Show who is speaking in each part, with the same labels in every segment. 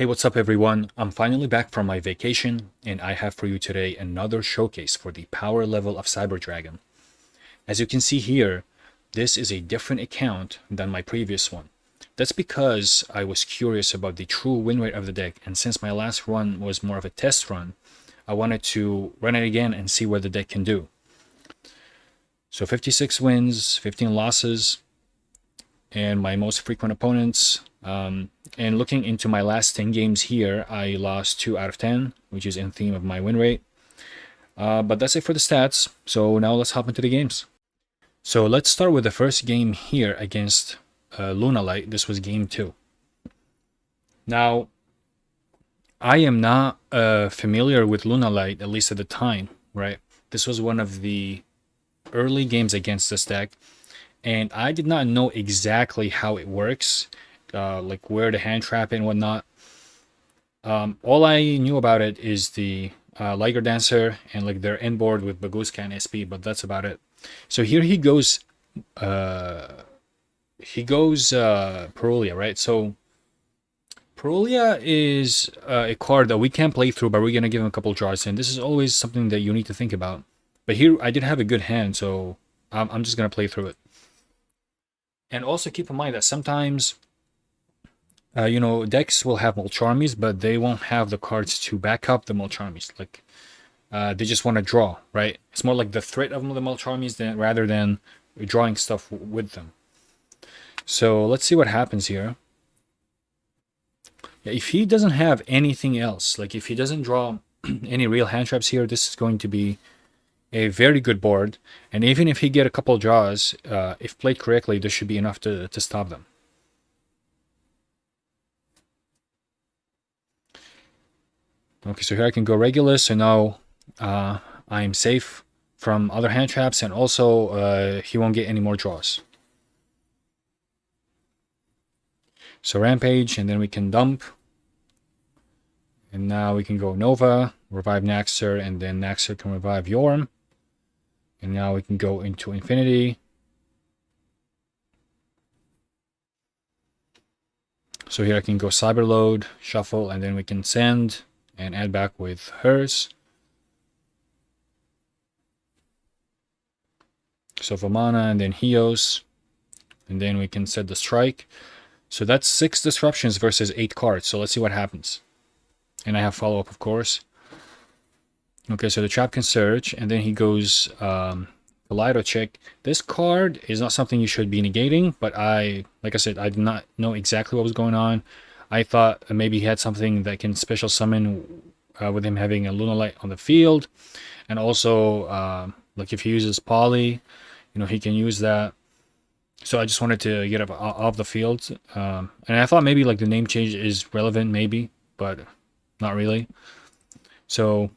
Speaker 1: Hey, what's up everyone? I'm finally back from my vacation and I have for you today another showcase for the power level of Cyber Dragon. As you can see here, this is a different account than my previous one. That's because I was curious about the true win rate of the deck, and since my last run was more of a test run, I wanted to run it again and see what the deck can do. So 56 wins, 15 losses, and my most frequent opponents. And looking into my last 10 games here, I lost 2 out of 10, which is in theme of my win rate. But that's it for the stats. So now let's hop into the games. So let's start with the first game here against Lunalight. This was game 2. Now, I am not familiar with Lunalight, at least at the time, right? This was one of the early games against this deck, and I did not know exactly how it works, like where to hand trap it and whatnot. All I knew about it is the Liger Dancer and like their end board with Baguska and SP, but that's about it. So here he goes Perulia, right? So Perulia is a card that we can play through, but we're gonna give him a couple draws, and this is always something that you need to think about. But here I did have a good hand, so I'm just gonna play through it. And also keep in mind that sometimes decks will have Mulcharmies, but they won't have the cards to back up the Mulcharmies. Like, they just want to draw, right? It's more like the threat of the Mulcharmies rather than drawing stuff with them. So let's see what happens here. Yeah, if he doesn't have anything else, like if he doesn't draw any real hand traps here, this is going to be a very good board. And even if he get a couple draws, if played correctly, this should be enough to stop them. Okay, so here I can go Regulus, so now I'm safe from other hand traps, and also he won't get any more draws. So Rampage, and then we can dump. And now we can go Nova, revive Naxxer, and then Naxxer can revive Yorm. And now we can go into Infinity. So here I can go Cyberload, Shuffle, and then we can send and add back with hers. So Vamana and then Hios. And then we can set the strike. So that's 6 disruptions versus 8 cards. So let's see what happens. And I have follow-up, of course. Okay, so the trap can surge, and then he goes Kaleido check. This card is not something you should be negating, but like I said, I did not know exactly what was going on. I thought maybe he had something that can special summon with him having a Lunalight on the field. And also, like if he uses Poly, he can use that. So I just wanted to get off the field. And I thought maybe like the name change is relevant, maybe, but not really. So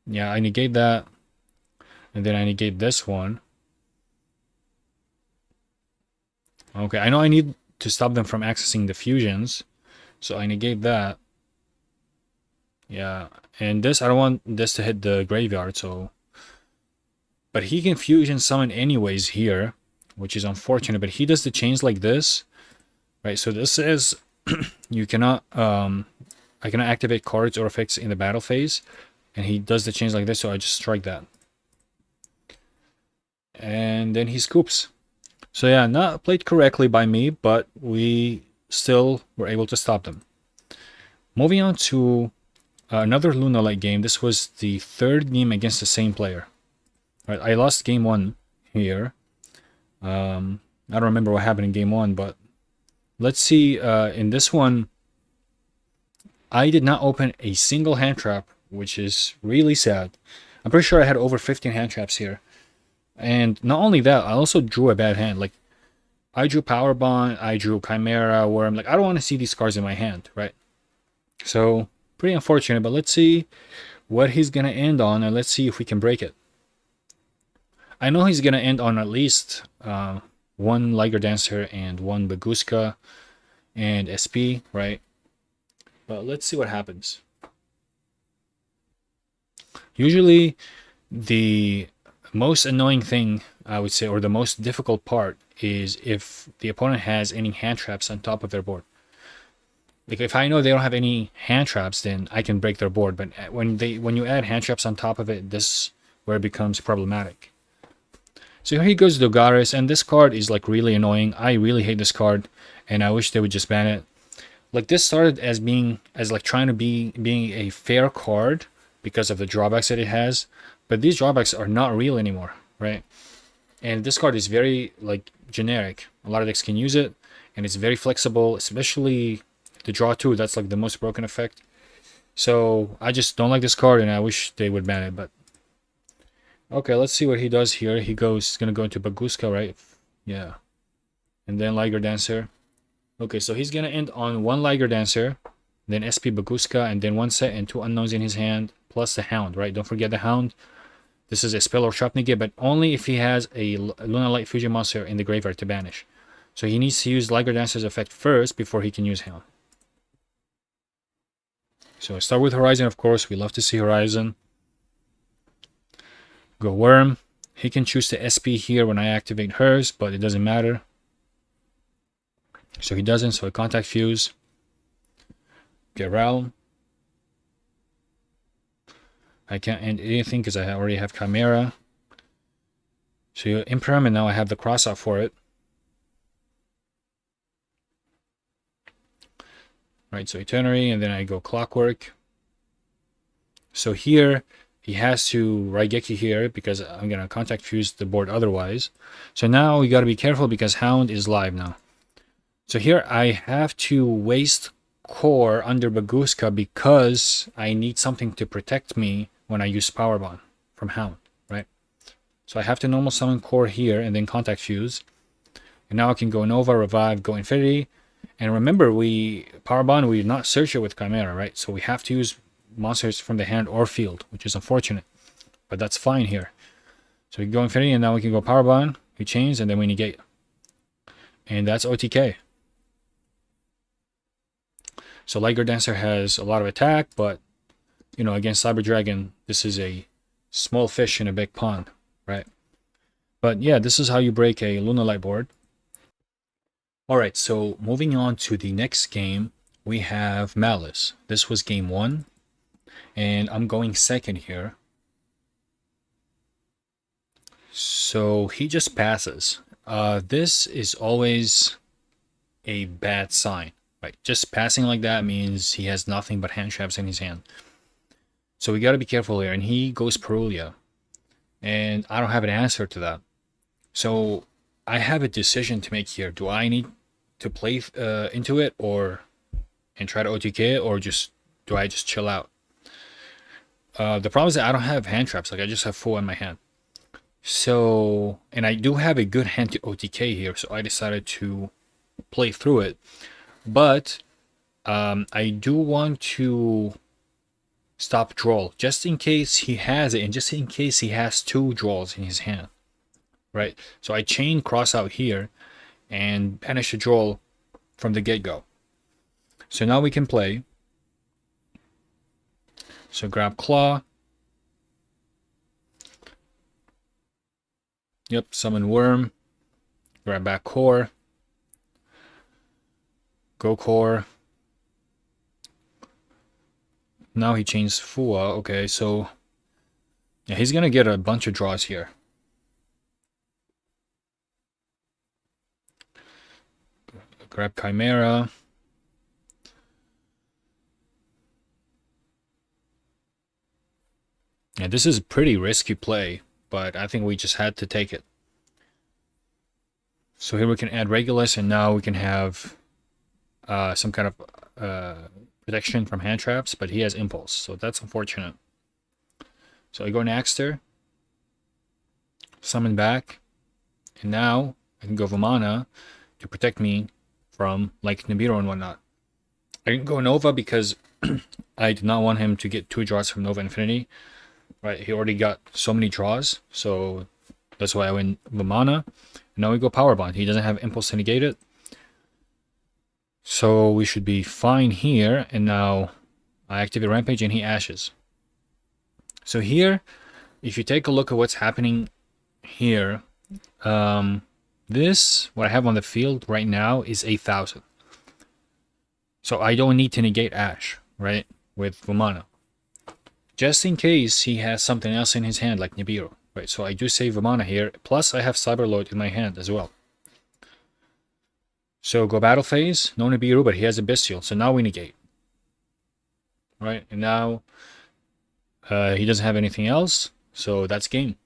Speaker 1: yeah, I negate that. And then I negate this one. Okay, I know I need to stop them from accessing the fusions. So I negate that. Yeah, and this, I don't want this to hit the graveyard, so. But he can fusion summon anyways here, which is unfortunate. But he does the chains like this, right? So this says you cannot, I cannot activate cards or effects in the battle phase. And he does the chains like this, so I just strike that. And then he scoops. So yeah, not played correctly by me, but we still were able to stop them. Moving on to another Lunalight game. This was the 3rd game against the same player. Right, I lost game 1 here. I don't remember what happened in game 1, but let's see. In this one, I did not open a single hand trap, which is really sad. I'm pretty sure I had over 15 hand traps here. And not only that, I also drew a bad hand. Like, I drew Power Bond, I drew Chimera, where I'm like, I don't want to see these cards in my hand, right? So, pretty unfortunate, but let's see what he's going to end on, and let's see if we can break it. I know he's going to end on at least 1 Liger Dancer and 1 Baguska and SP, right? But let's see what happens. Usually, the most annoying thing, I would say, or the most difficult part, is if the opponent has any hand traps on top of their board. Like if I know they don't have any hand traps, then I can break their board. But when you add hand traps on top of it, this where it becomes problematic. So here he goes Dogaris, and this card is like really annoying. I really hate this card, and I wish they would just ban it. Like this started as like trying to being a fair card because of the drawbacks that it has, but these drawbacks are not real anymore, right? And this card is very like generic. A lot of decks can use it, and it's very flexible, especially the draw 2. That's like the most broken effect. So I just don't like this card, and I wish they would ban it. But okay, let's see what he does here. He's gonna go into Baguska, right? Yeah, and then Liger Dancer. Okay, so he's gonna end on 1 Liger Dancer, then SP Baguska, and then 1 set and 2 unknowns in his hand, plus the Hound, right? Don't forget the Hound. This is a spell or trap negate, but only if he has a Lunalight Fusion monster in the graveyard to banish. So he needs to use Liger Dancer's effect first before he can use Hound. So start with Horizon, of course. We love to see Horizon. Go Worm. He can choose the SP here when I activate hers, but it doesn't matter. So he doesn't, so I Contact Fuse. Get Realm. I can't end anything because I already have Chimera. So you Imperm, and now I have the cross out for it. Right, so Eternity, and then I go Clockwork. So here, he has to Raigeki here because I'm going to Contact Fuse the board otherwise. So now we got to be careful because Hound is live now. So here I have to waste Core under Baguska because I need something to protect me when I use Power Bond from Hound, right? So I have to normal summon Core here and then Contact Fuse. And now I can go Nova, Revive, go Infinity. And remember, Power Bond, we did not search it with Chimera, right? So we have to use monsters from the hand or field, which is unfortunate. But that's fine here. So we go Infinity, and now we can go Power Bond, we change, and then we negate. And that's OTK. So Liger Dancer has a lot of attack, but, you know, against Cyber Dragon, this is a small fish in a big pond, right? But yeah, this is how you break a Lunalight board. Alright, so moving on to the next game, we have Maliss. This was game 1, and I'm going second here. So he just passes. This is always a bad sign. Right, just passing like that means he has nothing but hand traps in his hand. So we got to be careful here. And he goes Perulia. And I don't have an answer to that. So I have a decision to make here. Do I need to play into it and try to OTK it, or do I just chill out? The problem is that I don't have hand traps. Like I just have 4 in my hand. So, and I do have a good hand to OTK here. So I decided to play through it. But I do want to stop draw just in case he has it, and just in case he has 2 draws in his hand, right? So I chain cross out here and banish the draw from the get-go. So now we can play. So grab Claw. Yep, summon Worm. Grab back Core. Go Core. Now he chains Fua. Okay, so yeah, he's gonna get a bunch of draws here. Grab Chimera. Yeah, this is a pretty risky play, but I think we just had to take it. So here we can add Regulus, and now we can have some kind of protection from hand traps, but he has Impulse, so that's unfortunate. So I go Naxter, summon back, and now I can go Vamana to protect me from like Nibiru and whatnot. I didn't go Nova because I did not want him to get 2 draws from Nova Infinity. Right, he already got so many draws, so that's why I went Vamana. And now we go Power Bond. He doesn't have Impulse to negate it. So we should be fine here. And now I activate Rampage and he ashes. So here, if you take a look at what's happening here, what I have on the field right now is 8,000. So I don't need to negate Ash, right? With Vamana. Just in case he has something else in his hand like Nibiru, right? So I do save Vamana here. Plus I have Cyberlord in my hand as well. So go battle phase, no Nibiru, but he has a Bestial. So now we negate. Right? And now he doesn't have anything else. So that's game.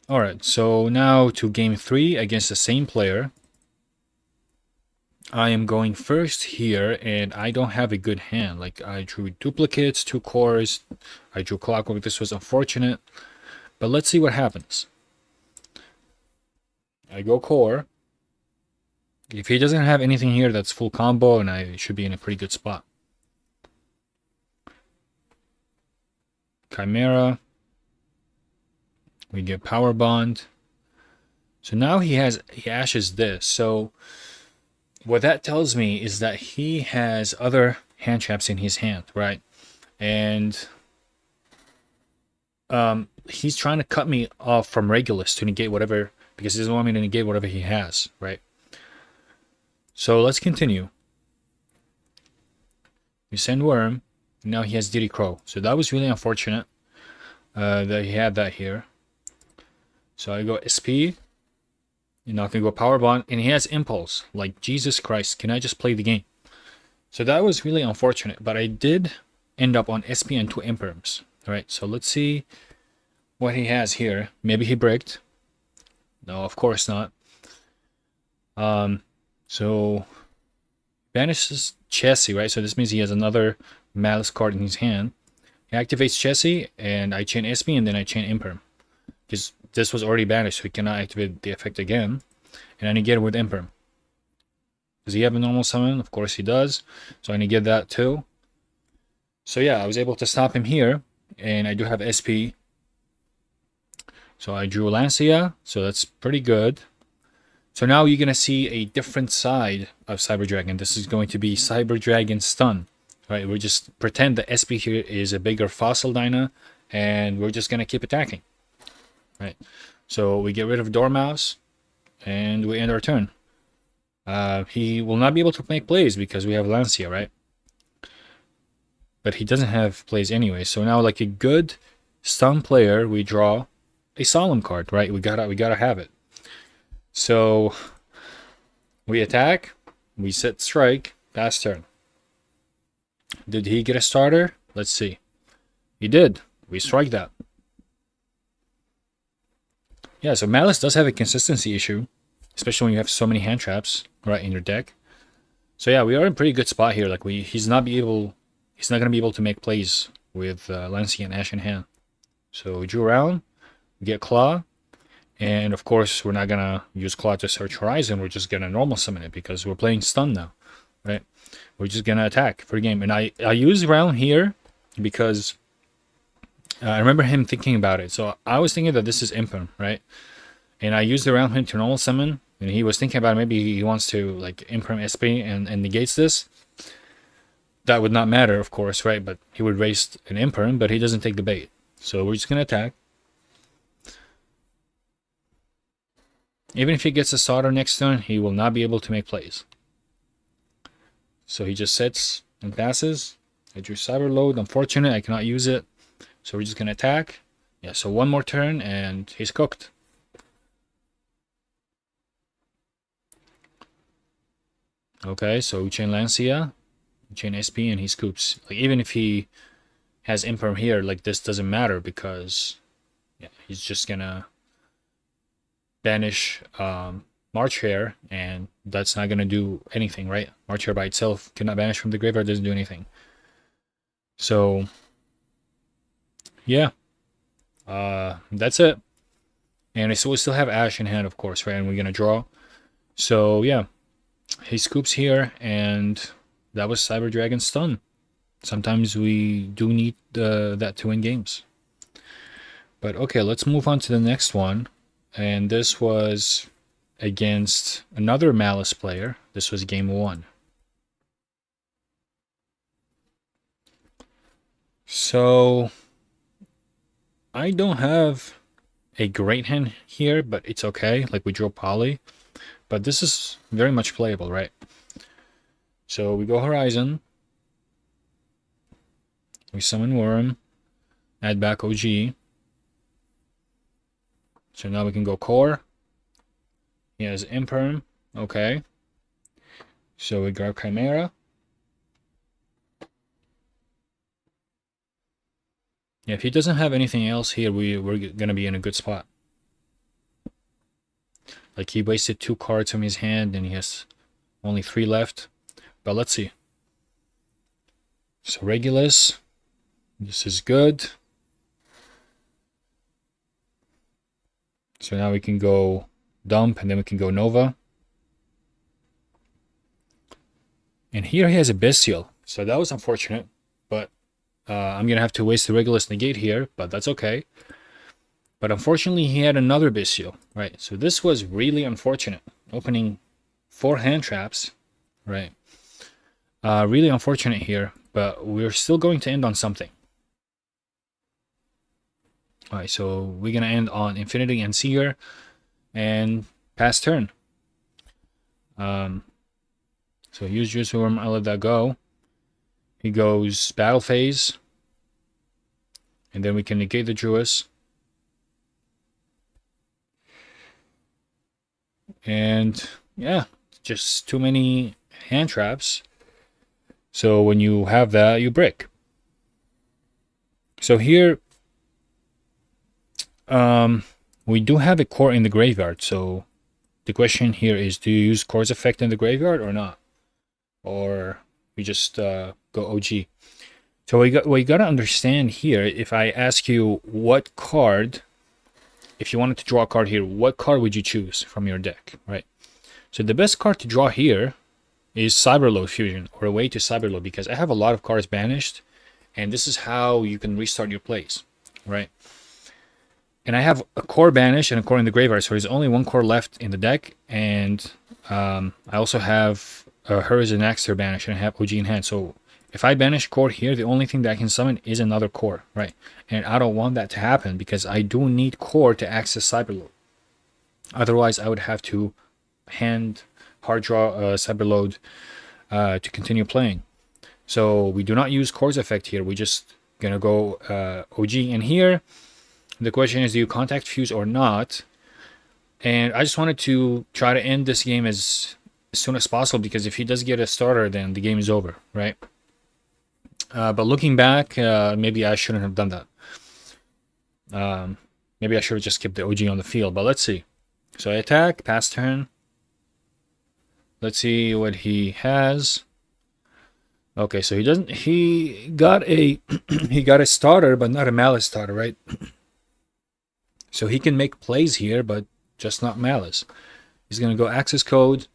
Speaker 1: Alright, so now to game 3 against the same player. I am going first here, and I don't have a good hand. Like, I drew duplicates, 2 cores, I drew clockwork. This was unfortunate. But let's see what happens. I go core. If he doesn't have anything here, that's full combo, and I should be in a pretty good spot. Chimera. We get Power Bond. So now he ashes this. So what that tells me is that he has other hand traps in his hand, right? And he's trying to cut me off from Regulus to negate whatever, because he doesn't want me to negate whatever he has, right? So let's continue. We send Worm. Now he has Diddy Crow. So that was really unfortunate that he had that here. So I go SP. And now I can go Power Bond. And he has Impulse. Like, Jesus Christ, can I just play the game? So that was really unfortunate. But I did end up on SP and 2 Imperms. Alright, so let's see what he has here. Maybe he bricked. No, of course not. So banishes Chessie, right? So this means he has another Malice card in his hand. He activates Chessie, and I chain SP, and then I chain Imperm. Because this was already banished, so he cannot activate the effect again. And I negate it with Imperm. Does he have a normal summon? Of course he does. So I negate that too. So yeah, I was able to stop him here. And I do have SP. So I drew Lancia. So that's pretty good. So now you're going to see a different side of Cyber Dragon. This is going to be Cyber Dragon Stun. Right? We just pretend the SP here is a bigger Fossil Dyna. And we're just going to keep attacking. Right? So we get rid of Dormouse. And we end our turn. He will not be able to make plays because we have Lancia, right? But he doesn't have plays anyway. So now, like a good stun player, we draw a Solemn card, right? We gotta have it. So we attack, we set strike, pass turn. Did he get a starter? Let's see. He did. We strike that. Yeah, so Malice does have a consistency issue, especially when you have so many hand traps right in your deck. So yeah, we are in a pretty good spot here. Like he's not gonna be able to make plays with Lancia and Ash in hand. So we drew around, we get Claw, and of course we're not gonna use Claw to search Horizon. We're just gonna normal summon it because we're playing stun now, right? We're just gonna attack for the game. And I use Realm here because I remember him thinking about it. So I was thinking that this is Imperm, right? And I used the Realm him to normal summon, and he was thinking about it. Maybe he wants to like Imperm SP and negates this. That would not matter, of course, right? But he would waste an Imperm, but he doesn't take the bait. So we're just gonna attack. Even if he gets a starter next turn, he will not be able to make plays. So he just sits and passes. I drew Cyber Load. Unfortunate, I cannot use it. So we're just gonna attack. Yeah, so one more turn and he's cooked. Okay, so we chain Lancia, we chain SP, and he scoops. Like even if he has Imperm here, like this doesn't matter because yeah, he's just gonna banish March Hare, and that's not gonna do anything, right? March Hare by itself cannot banish from the graveyard, doesn't do anything. So yeah, that's it. And we still have Ash in hand, of course, right? And we're gonna draw. So yeah, he scoops here, and that was Cyber Dragon Stun. Sometimes we do need that to win games. But okay, let's move on to the next one. And this was against another Malice player. This was game 1. So I don't have a great hand here, but it's okay. Like we drew Poly. but this is very much playable, right? So we go Horizon, we summon Worm, add back OG. So now we can go Core. He has Imperm, okay. So we grab Chimera. Yeah, if he doesn't have anything else here, we're gonna be in a good spot. Like, he wasted 2 cards from his hand and he has only 3 left. But let's see. So Regulus, this is good. So now we can go Dump and then we can go Nova. And here he has a Bestial. So that was unfortunate, but I'm going to have to waste the Regulus Negate here, but that's okay. But unfortunately, he had another Bestial, right? So this was really unfortunate. Opening 4 hand traps, right? Really unfortunate here, but we're still going to end on something. Alright, so we're going to end on Infinity and Seer and pass turn. So use Juice Worm, I let that go. He goes Battle Phase. And then we can negate the Jewess. And yeah, just too many hand traps. So when you have that, you break. So here, we do have a core in the graveyard. So the question here is, do you use Core's effect in the graveyard or not? Or we just go OG. So what you gotta understand here, if I ask you what card, if you wanted to draw a card here, what card would you choose from your deck, right? So the best card to draw here is Cyberload Fusion, or a way to Cyberload, because I have a lot of cards banished, and this is how you can restart your plays, right? And I have a core banished and a core in the graveyard, so there's only 1 core left in the deck, and I also have Horizon Axter banished, and I have OG in hand. So if I banish core here, the only thing that I can summon is another core, right? And I don't want that to happen because I do need core to access Cyberload. Otherwise, I would have to hard draw Cyberload to continue playing. So we do not use Core's effect here. We're just gonna go OG in here. The question is, do you contact Fuse or not? And I just wanted to try to end this game as soon as possible, because if he does get a starter, then the game is over, right? But looking back, maybe I shouldn't have done that. Maybe I should have just kept the OG on the field, but let's see. So I attack, pass turn. Let's see what he has. Okay, so he got a he got a starter, but not a Maliss starter, right? So he can make plays here, but just not Maliss. He's gonna go access code,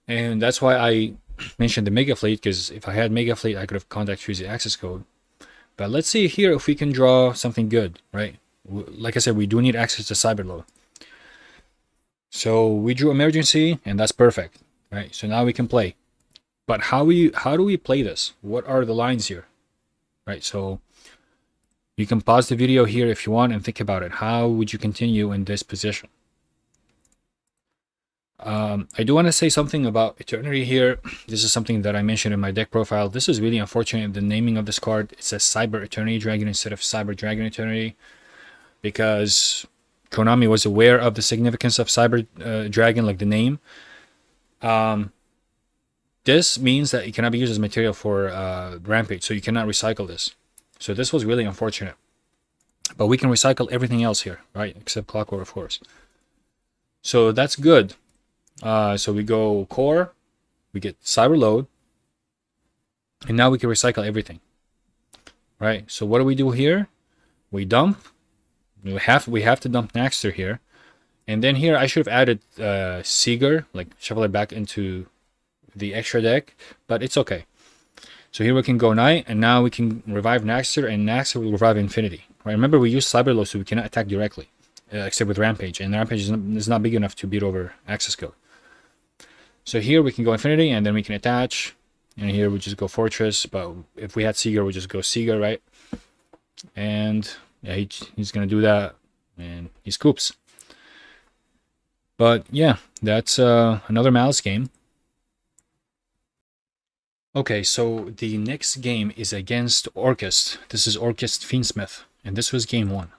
Speaker 1: and that's why I mentioned the Mega Fleet, because if I had Mega Fleet, I could have contact Fuse the access code. But let's see here if we can draw something good, right? Like I said, we do need access to Cyberload. So we drew Emergency, and that's perfect, right? So now we can play. But how do we play this? What are the lines here, right? So you can pause the video here if you want and think about it. How would you continue in this position? I do want to say something about Eternity here. This is something that I mentioned in my deck profile. This is really unfortunate. The naming of this card, it says Cyber Eternity Dragon instead of Cyber Dragon Eternity, because Konami was aware of the significance of Cyber Dragon, like the name. This means that it cannot be used as material for Rampage, so you cannot recycle this. So this was really unfortunate. But we can recycle everything else here, right? Except Clockwork, of course. So that's good. So we go Core, we get Cyberload, and now we can recycle everything, right? So what do we do here? We dump. We have to dump Naxter here, and then here I should have added Seeger, like shuffle it back into the extra deck, but it's okay. So here we can go Knight, and now we can revive Naxter, and Naxter will revive Infinity. Right? Remember, we use Cyberload, so we cannot attack directly, except with Rampage, and Rampage is not big enough to beat over access code. So here we can go Infinity, and then we can attach, and here we just go Fortress, but if we had Seeger, we just go Seeger, right? And yeah, he's gonna do that, and he scoops. But yeah, that's another Maliss game. Okay, so the next game is against Orcust. This is Orcust Fiendsmith, and this was game 1.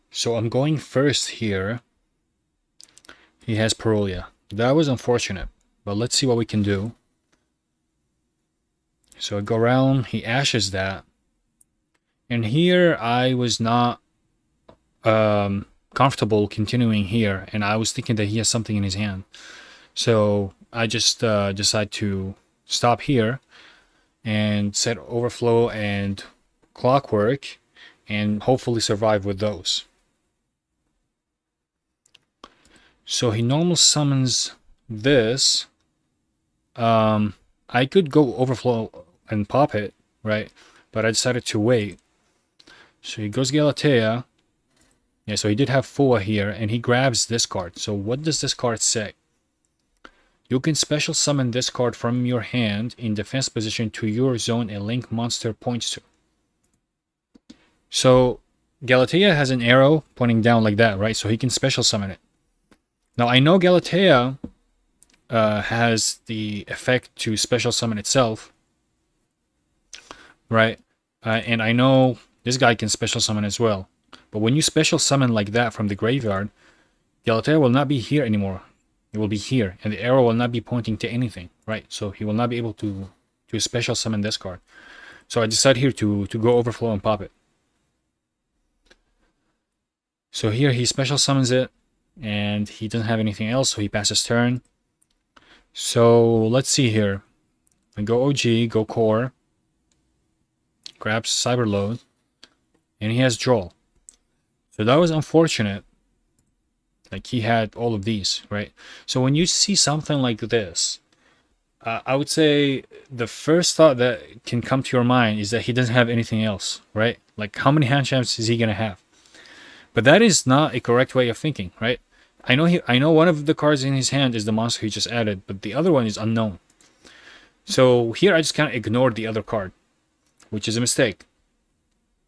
Speaker 1: So I'm going first here. He has Parolia. That was unfortunate, but let's see what we can do. So I go around, he ashes that. And here I was not comfortable continuing here, and I was thinking that he has something in his hand. So I just decide to stop here and set Overflow and Clockwork and hopefully survive with those. So he normal summons this. I could go Overflow and pop it, right? But I decided to wait. So he goes Galatea. Yeah, so he did have Fua here, and he grabs this card. So what does this card say? You can special summon this card from your hand in defense position to your zone a link monster points to. So Galatea has an arrow pointing down like that, right? So he can special summon it. Now I know Galatea has the effect to special summon itself, right? And I know this guy can special summon as well. But when you special summon like that from the graveyard, Galatea will not be here anymore. It will be here, and the arrow will not be pointing to anything, right? So he will not be able to special summon this card. So I decide here to go Overflow and pop it. So here he special summons it, and he doesn't have anything else, so he passes turn. So let's see here. I go OG, go Core, grabs Cyberload, and he has Droll. So that was unfortunate. Like he had all of these, right? So when you see something like this, I would say the first thought that can come to your mind is that he doesn't have anything else, right? Like how many hand champs is he gonna have? But that is not a correct way of thinking, right? I know one of the cards in his hand is the monster he just added, but the other one is unknown. So here I just kind of ignored the other card, which is a mistake.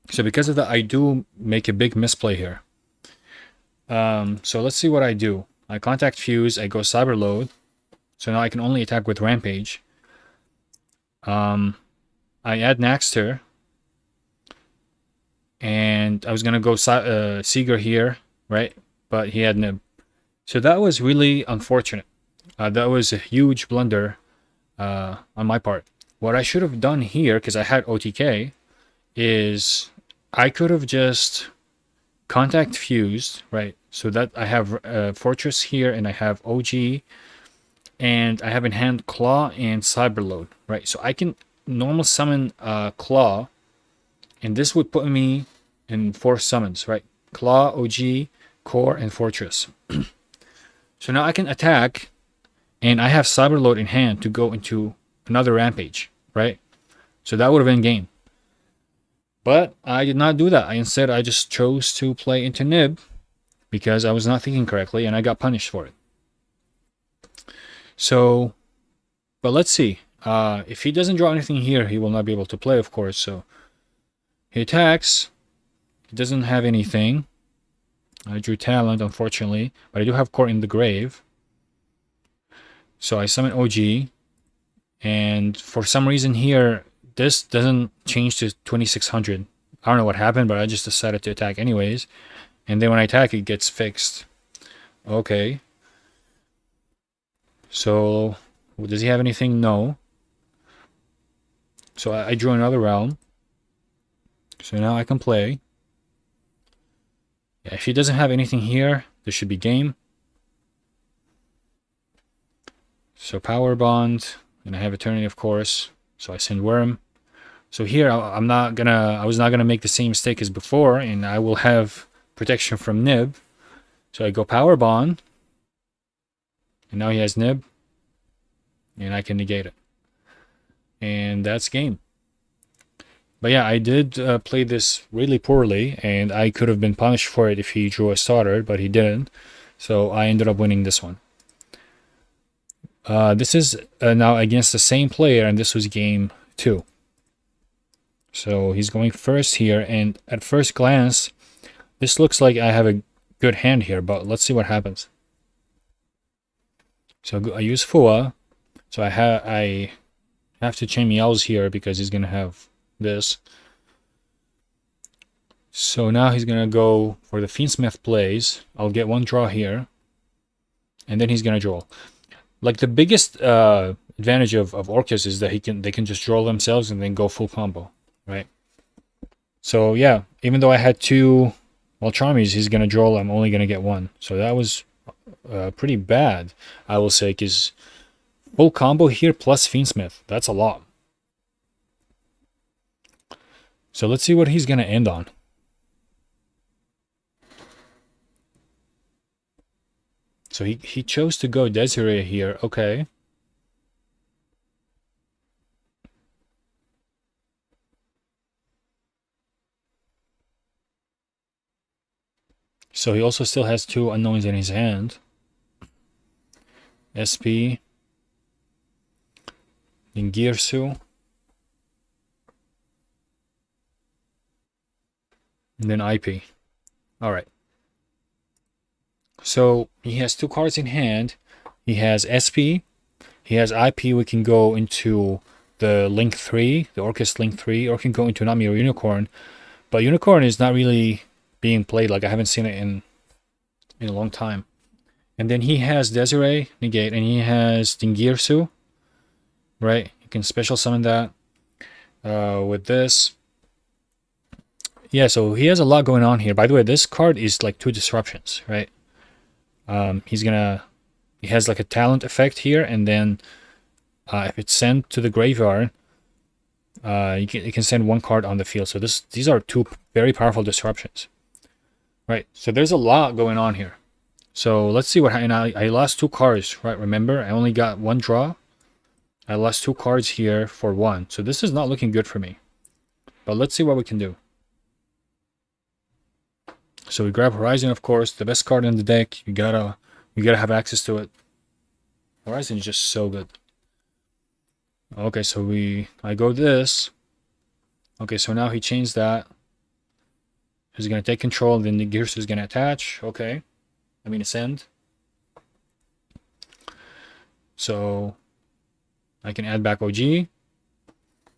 Speaker 1: So because of that, I do make a big misplay here. So let's see what I do. I contact Fuse, I go Cyberload. So now I can only attack with Rampage. I add Naxter. And I was going to go Seeger here, right? But he had Nib. So that was really unfortunate. That was a huge blunder on my part. What I should have done here, because I had OTK, is I could have just contact Fused, right? So that I have Fortress here, and I have OG, and I have in hand Claw and Cyberload, right? So I can normal summon Claw, and this would put me in 4 summons, right? Claw, OG, Core, and Fortress. So now I can attack, and I have Cyberload in hand to go into another Rampage, right? So that would have been game. But I did not do that. Instead, I just chose to play into Nib because I was not thinking correctly, and I got punished for it. So, but let's see. If he doesn't draw anything here, he will not be able to play, of course. So he attacks. He doesn't have anything. I drew Talent, unfortunately, but I do have Core in the grave. So I summon OG, and for some reason here, this doesn't change to 2600. I don't know what happened, but I just decided to attack anyways. And then when I attack, it gets fixed. Okay. So, does he have anything? No. So I drew another realm. So now I can play. Yeah, if he doesn't have anything here, this should be game. So Power Bond, and I have Eternity, of course. So I send Worm. So here I was not gonna make the same mistake as before, and I will have protection from Nib. So I go Power Bond, and now he has Nib, and I can negate it. And that's game. But yeah, I did play this really poorly, and I could have been punished for it if he drew a starter, but he didn't. So I ended up winning this one. This is now against the same player, and this was game 2. So he's going first here, and at first glance, this looks like I have a good hand here, but let's see what happens. So I use Fua. So I have to chain Meows here because he's gonna have this. So now he's gonna go for the Fiendsmith plays. I'll get one draw here, and then he's gonna draw. Like the biggest advantage of Orcust is that they can just draw themselves and then go full combo, right? So yeah, even though I had two Charmies, he's gonna draw. I'm only gonna get one. So that was pretty bad, I will say, because full combo here plus Fiendsmith, that's a lot. So let's see what he's gonna end on. So he chose to go Desiree here. Okay. So he also still has two unknowns in his hand. SP. Ningirsu. And then IP. Alright. So he has two cards in hand. He has SP. He has IP. We can go into the Link 3, the Orcust Link 3, or can go into Nami or Unicorn. But Unicorn is not really being played. Like, I haven't seen it in a long time. And then he has Desiree, negate, and he has Dingirsu. Right? You can special summon that with this. Yeah, so he has a lot going on here. By the way, this card is like 2 disruptions, right? He has like a talent effect here, and then if it's sent to the graveyard, you can send one card on the field. So these are 2 very powerful disruptions, right? So there's a lot going on here. So let's see what happened. I lost 2 cards, right? Remember, I only got 1 draw. I lost 2 cards here for 1. So this is not looking good for me. But let's see what we can do. So we grab Horizon, of course, the best card in the deck. You gotta have access to it. Horizon is just so good. Okay, so I go this. Okay, so now he changed that. He's gonna take control, then the Gears is gonna attach. Okay. I mean ascend. So I can add back OG.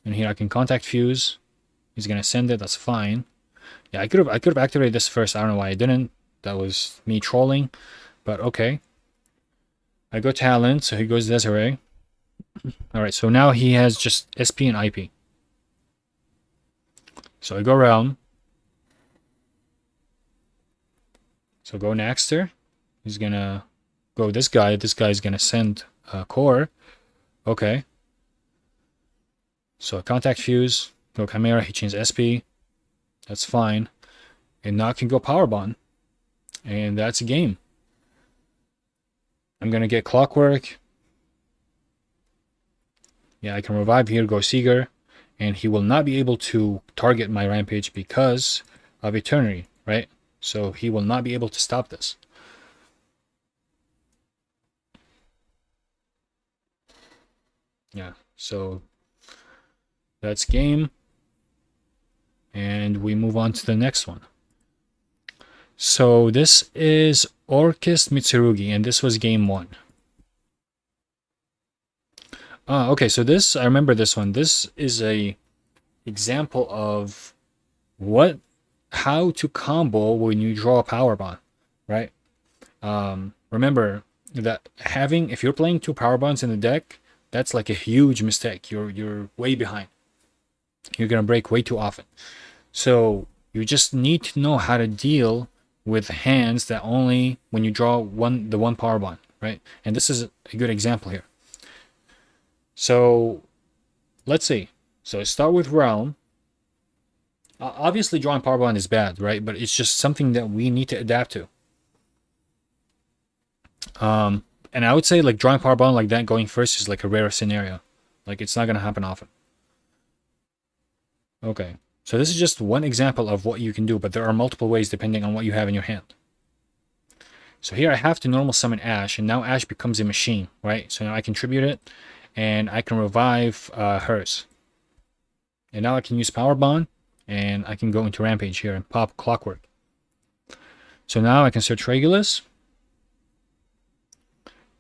Speaker 1: And here I can contact Fuse. He's gonna send it, that's fine. Yeah, I could have activated this first. I don't know why I didn't. That was me trolling. But okay. I go Talent, so he goes Desiree. Alright, so now he has just SP and IP. So I go around. So go Naxter. He's gonna go this guy. This guy's gonna send Core. Okay. So contact Fuse. Go Chimera. He changes SP. That's fine. And now I can go Power Bond. And that's a game. I'm gonna get Clockwork. Yeah, I can revive here, go Seeger. And he will not be able to target my Rampage because of Eternity, right? So he will not be able to stop this. Yeah, so that's game. And we move on to the next one. So this is Orcust Mitsurugi, and this was game 1. Okay, so this, I remember this one. This is a example of how to combo when you draw a Power Bond, right? Remember that if you're playing 2 Power Bonds in the deck, that's like a huge mistake. You're way behind. You're gonna break way too often. So you just need to know how to deal with hands that only when you draw the one Power Bond, right? And this is a good example here. So let's see. So I start with Realm. Obviously drawing Power Bond is bad, right? But it's just something that we need to adapt to. And I would say like drawing Power Bond like that going first is like a rare scenario. Like it's not gonna happen often. Okay. So this is just one example of what you can do, but there are multiple ways depending on what you have in your hand. So here I have to normal summon Ash, and now Ash becomes a machine, right? So now I can tribute it, and I can revive hers. And now I can use Power Bond, and I can go into Rampage here and pop Clockwork. So now I can search Regulus.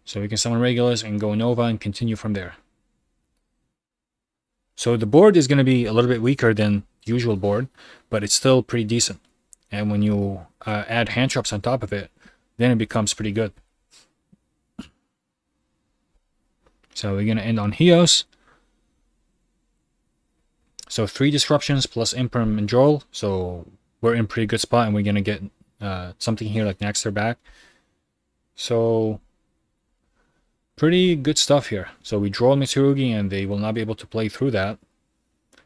Speaker 1: So we can summon Regulus and go Nova and continue from there. So the board is going to be a little bit weaker than the usual board, but it's still pretty decent. And when you add hand traps on top of it, then it becomes pretty good. So we're going to end on Heos. So 3 disruptions plus Imperm and Joel. So we're in a pretty good spot, and we're going to get something here like Naxter back. So pretty good stuff here. So we draw Mitsurugi, and they will not be able to play through that.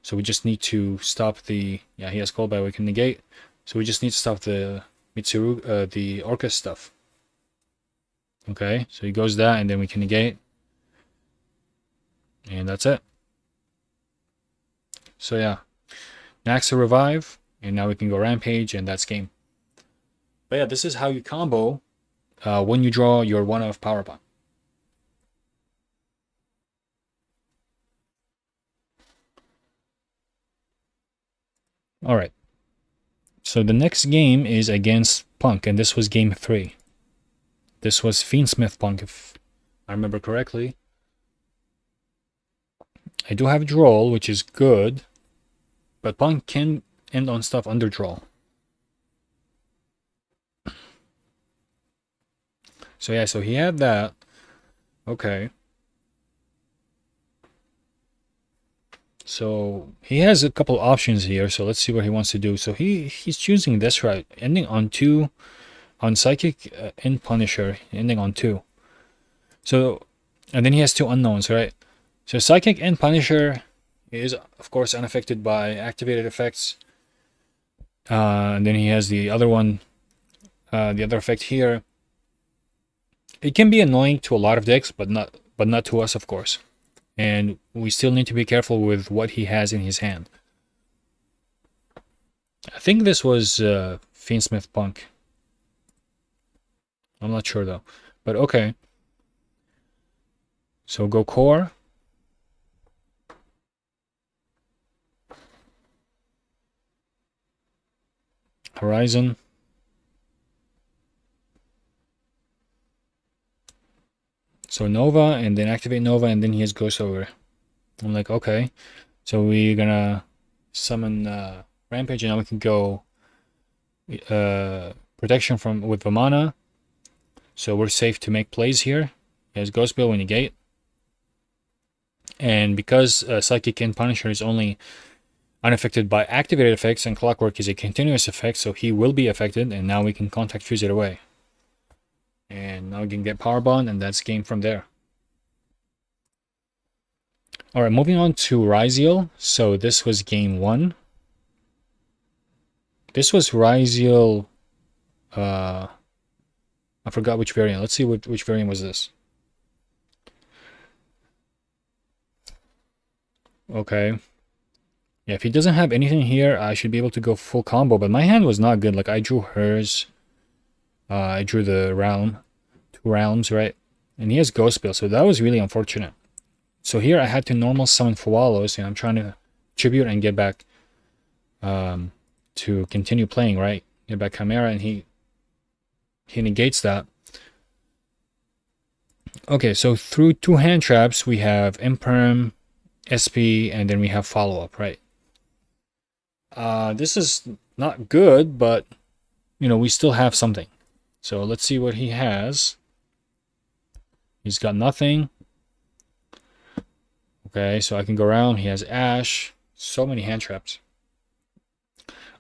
Speaker 1: So we just need to stop the... Yeah, he has called by we can negate. So we just need to stop the Mitsurugi, the Orcust stuff. Okay, so he goes that, and then we can negate. And that's it. So yeah, Naxter revive, and now we can go Rampage, and that's game. But yeah, this is how you combo when you draw your 1-of power bomb. Alright, so the next game is against P.U.N.K, and this was game 3. This was Fiendsmith P.U.N.K, if I remember correctly. I do have Droll, which is good, but P.U.N.K can end on stuff under Droll. So yeah, so he had that. Okay. So he has a couple options here, so let's see what he wants to do. So he's choosing this route, ending on 2 on Psychic and Punisher, ending on 2. So, and then he has 2 unknowns, right? So Psychic and Punisher is, of course, unaffected by activated effects. And then he has the other one, the other effect here. It can be annoying to a lot of decks, but not to us, of course. And we still need to be careful with what he has in his hand. I think this was Fiendsmith P.U.N.K. I'm not sure though. But okay. So go core. Horizon. So Nova, and then activate Nova, and then he has Ghost Ogre. I'm like, okay. So we're gonna summon Rampage, and now we can go protection from with the mana. So we're safe to make plays here. He has Ghost Bill, we negate. And because Psychic and Punisher is only unaffected by activated effects, and Clockwork is a continuous effect, so he will be affected, and now we can Contact Fuse it away. And now we can get Power Bond, and that's game from there. Alright, moving on to Ryzeal. So this was game 1. This was Ryzeal... I forgot which variant. Let's see which variant was this. Okay. Yeah, if he doesn't have anything here, I should be able to go full combo. But my hand was not good. Like, I drew hers. I drew the realm. 2 realms, right? And he has Ghost Bill, so that was really unfortunate. So here I had to normal summon Fualos, and I'm trying to tribute and get back to continue playing, right? Get back Chimera, and he negates that. Okay, so through 2 hand traps, we have Imperm, SP, and then we have follow-up, right? This is not good, but, you know, we still have something. So let's see what he has. He's got nothing. Okay, so I can go around. He has Ash. So many hand traps.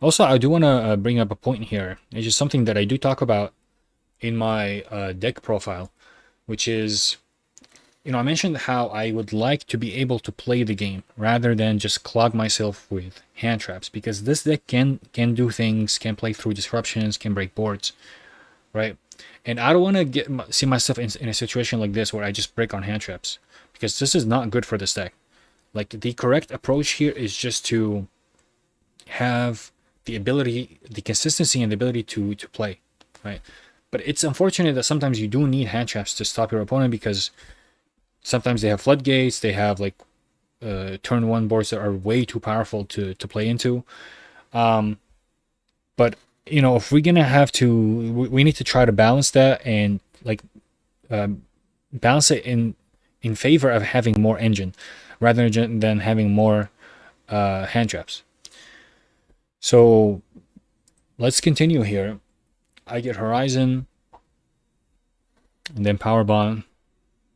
Speaker 1: Also, I do want to bring up a point here. It's just something that I do talk about in my deck profile, which is, you know, I mentioned how I would like to be able to play the game rather than just clog myself with hand traps, because this deck can do things, can play through disruptions, can break boards, right? And I don't want to see myself in a situation like this where I just break on hand traps, because this is not good for this deck. Like, the correct approach here is just to have the ability, the consistency and the ability to play, right? But it's unfortunate that sometimes you do need hand traps to stop your opponent, because sometimes they have floodgates, they have like turn 1 boards that are way too powerful to play into. But you know, if we're gonna have to, we need to try to balance that and like balance it in favor of having more engine rather than having more hand traps. So let's continue here. I get Horizon and then Power Bond.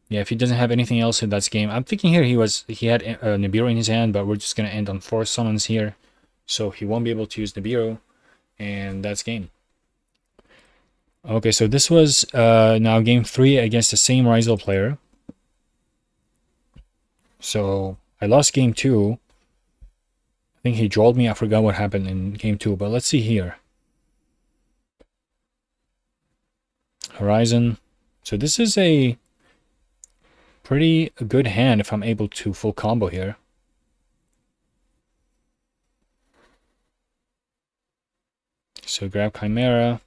Speaker 1: Yeah, if he doesn't have anything else in that game, I'm thinking here he had Nibiru in his hand, but we're just gonna end on 4 summons here, so he won't be able to use Nibiru, and that's game. Okay, so this was now game 3 against the same Ryzeal player. So I lost game 2. I think he drawled me. I forgot what happened in game 2, but let's see here. Horizon. So this is a pretty good hand if I'm able to full combo here. So grab Chimera.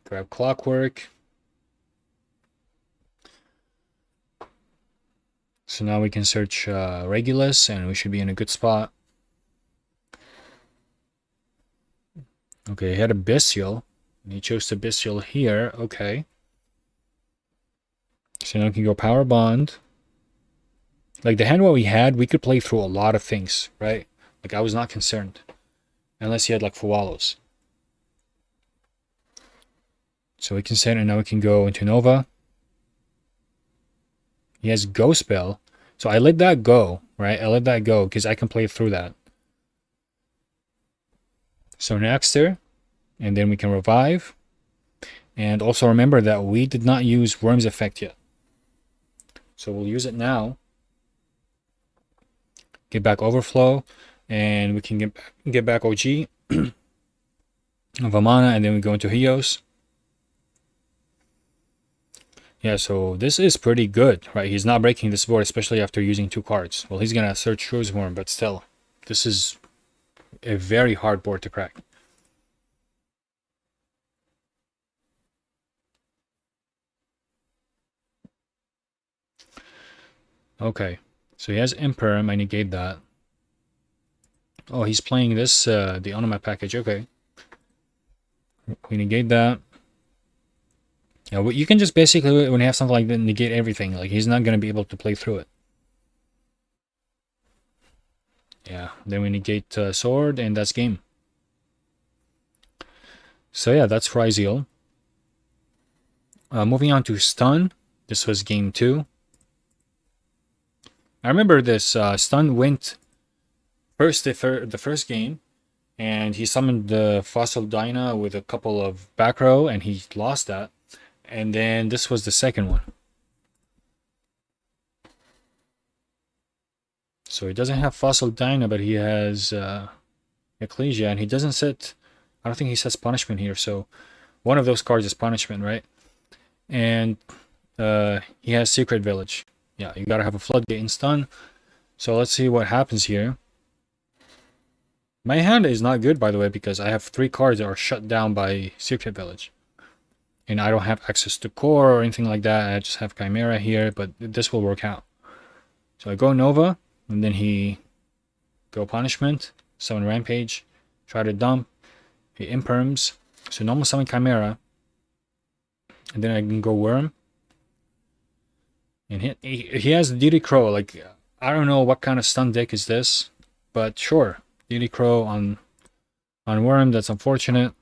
Speaker 1: Grab Clockwork. So now we can search Regulus and we should be in a good spot. Okay, he had a Bestial. And he chose the Bestial here. Okay. So now we can go Power Bond. Like the hand what we had, we could play through a lot of things, right? Like I was not concerned. Unless he had like Fuwalos. So we can send and now we can go into Nova. He has Ghost Spell. So I let that go, right? I let that go because I can play through that. So Naxter. And then we can revive. And also remember that we did not use Worm's effect yet. So we'll use it now. Get back Overflow. And we can get back OG. Vamana. And then we go into Hios. Yeah, so this is pretty good, right? He's not breaking this board, especially after using 2 cards. Well, he's going to search Shrewsworm, but still. This is a very hard board to crack. Okay, so he has Imperm, I negate that. Oh, he's playing this, the Onomat package, okay. We negate that. Yeah, you can just basically, when you have something like that, negate everything. Like, he's not going to be able to play through it. Yeah, then we negate Sword, and that's game. So yeah, that's Ryzeal. Moving on to Stun. This was game 2. I remember this. Stun went first the first game, and he summoned the Fossil Dyna with a couple of back row, and he lost that. And then this was the second one. So he doesn't have Fossil Dyna, but he has Ecclesia, and he doesn't set... I don't think he sets Punishment here, so one of those cards is Punishment, right? And he has Secret Village. Yeah, you gotta have a Floodgate and Stun. So let's see what happens here. My hand is not good, by the way, because I have 3 cards that are shut down by Secret Village. And I don't have access to Core or anything like that. I just have Chimera here, but this will work out. So I go Nova, and then he go Punishment, summon Rampage, try to dump, he Imperms. So normal summon Chimera. And then I can go Worm. And he has DD Crow. Like, I don't know what kind of stun deck is this, but sure. DD Crow on Worm, that's unfortunate.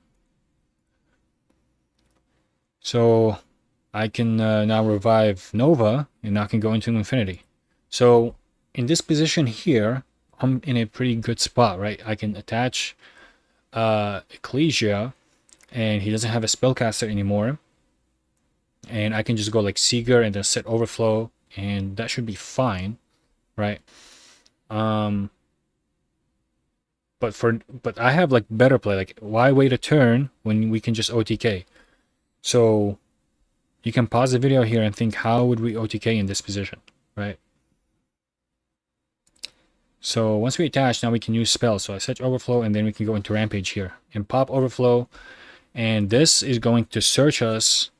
Speaker 1: So I can now revive Nova, and I can go into Infinity. So in this position here, I'm in a pretty good spot, right? I can attach Ecclesia, and he doesn't have a spellcaster anymore. And I can just go like Seeger and then set Overflow, and that should be fine, right? But I have like better play. Like, why wait a turn when we can just OTK? So you can pause the video here and think, how would we OTK in this position, right? So once we attach, now we can use spells. So I set Overflow, and then we can go into Rampage here and pop Overflow, and this is going to search us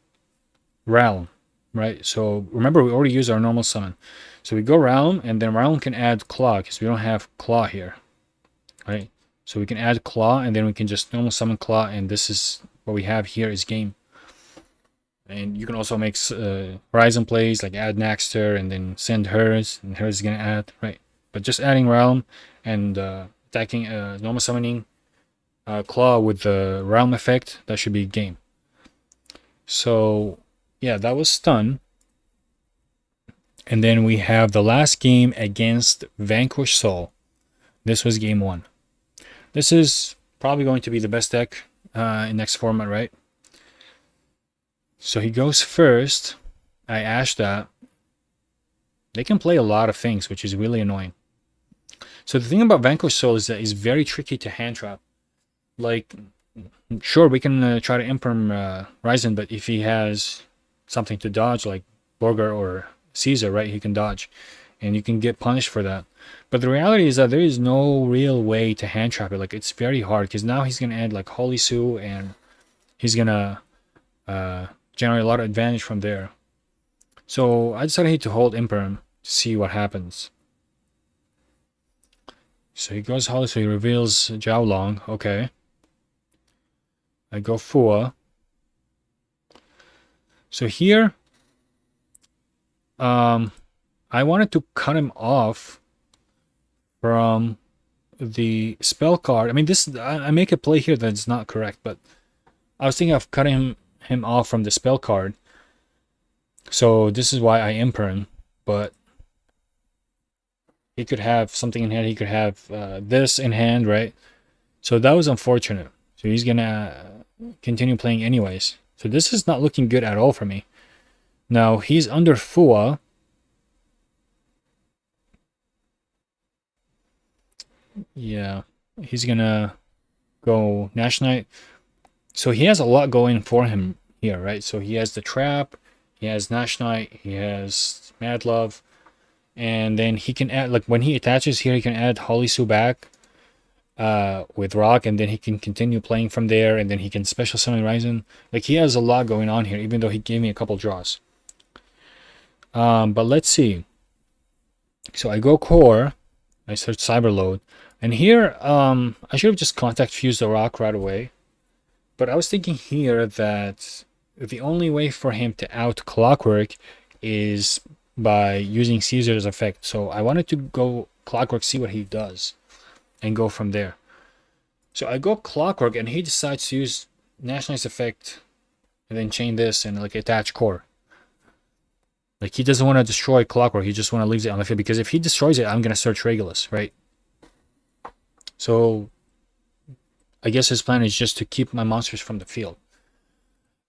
Speaker 1: Realm, right? So remember, we already used our normal summon. So we go Realm, and then Realm can add Claw because we don't have Claw here. right? So we can add Claw, and then we can just normal summon Claw, and this is what we have here is game. And you can also make Horizon plays, like add Naxter, and then send hers, and hers is going to add, right? But just adding Realm and attacking normal summoning Claw with the Realm effect, that should be game. So, yeah, that was Stun. And then we have the last game against Vanquish Soul. This was game 1. This is probably going to be the best deck in next format, right? So he goes first. I ash that. They can play a lot of things, which is really annoying. So the thing about Vanquish Soul is that it's very tricky to hand trap. Like, sure, we can try to imperm Ryzen, but if he has something to dodge, like Borger or Caesar, right, he can dodge. And you can get punished for that. But the reality is that there is no real way to hand trap it. Like, it's very hard, because now he's going to add, like, Holy Sue, and he's going to generate a lot of advantage from there. So I decided to hold Imperm to see what happens. So he goes Holy Sue, he reveals Jiaolong. Okay. I go Fua. So here, I wanted to cut him off from the spell card. I mean, I make a play here that's not correct, but I was thinking of cutting him off from the spell card. So this is why I imperm, but he could have something in hand. He could have this in hand, right? So that was unfortunate. So he's gonna continue playing anyways. So this is not looking good at all for me. Now he's under Fua. Yeah, he's gonna go Nash Knight. So he has a lot going for him here, right? So he has the Trap, he has Nash Knight, he has Mad Love, and then he can add, like when he attaches here, he can add Holy Sue back with Rock, and then he can continue playing from there, and then he can special summon Ryzen. Like, he has a lot going on here, even though he gave me a couple draws. But let's see. So I go Core, I search Cyberload, and here I should have just contact fused the Rock right away. But I was thinking here that the only way for him to out Clockwork is by using Caesar's effect. So I wanted to go Clockwork, see what he does, and go from there. So I go Clockwork, and he decides to use Nash Knight's effect, and then chain this and like attach Core. Like, he doesn't want to destroy Clockwork, he just want to leave it on the field, because if he destroys it, I'm going to search Regulus, right? So I guess his plan is just to keep my monsters from the field.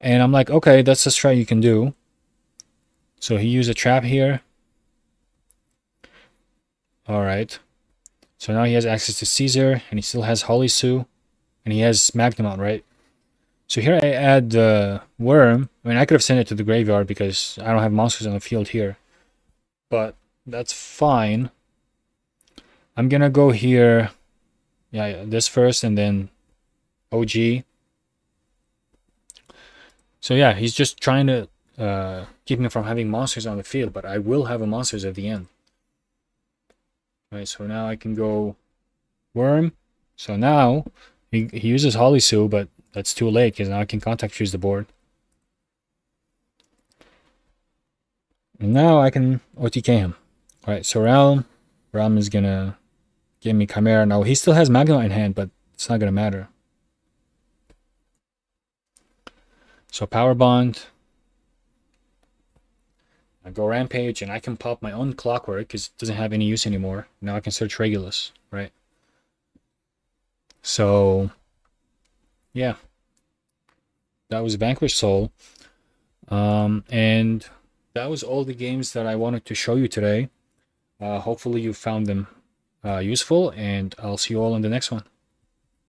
Speaker 1: And I'm like, okay, that's a strat you can do. So he used a trap here. Alright. So now he has access to Caesar, and he still has Holy Sue, and he has Magnamon, right? So here I add Worm. I mean, I could have sent it to the graveyard because I don't have monsters on the field here. But that's fine. I'm gonna go here. Yeah, this first, and then OG. So yeah, he's just trying to keep me from having monsters on the field, but I will have monsters at the end. Right, so now I can go Worm. So now he uses Holy Sue, but that's too late because now I can contact fuse the board. And now I can OTK him. Alright, so Realm is gonna give me Chimera. Now he still has Magma in hand, but it's not gonna matter. So Power Bond. I go Rampage, and I can pop my own Clockwork because it doesn't have any use anymore. Now I can search Regulus, right? So yeah, that was Vanquish Soul. And that was all the games that I wanted to show you today. Hopefully you found them useful, and I'll see you all in the next one.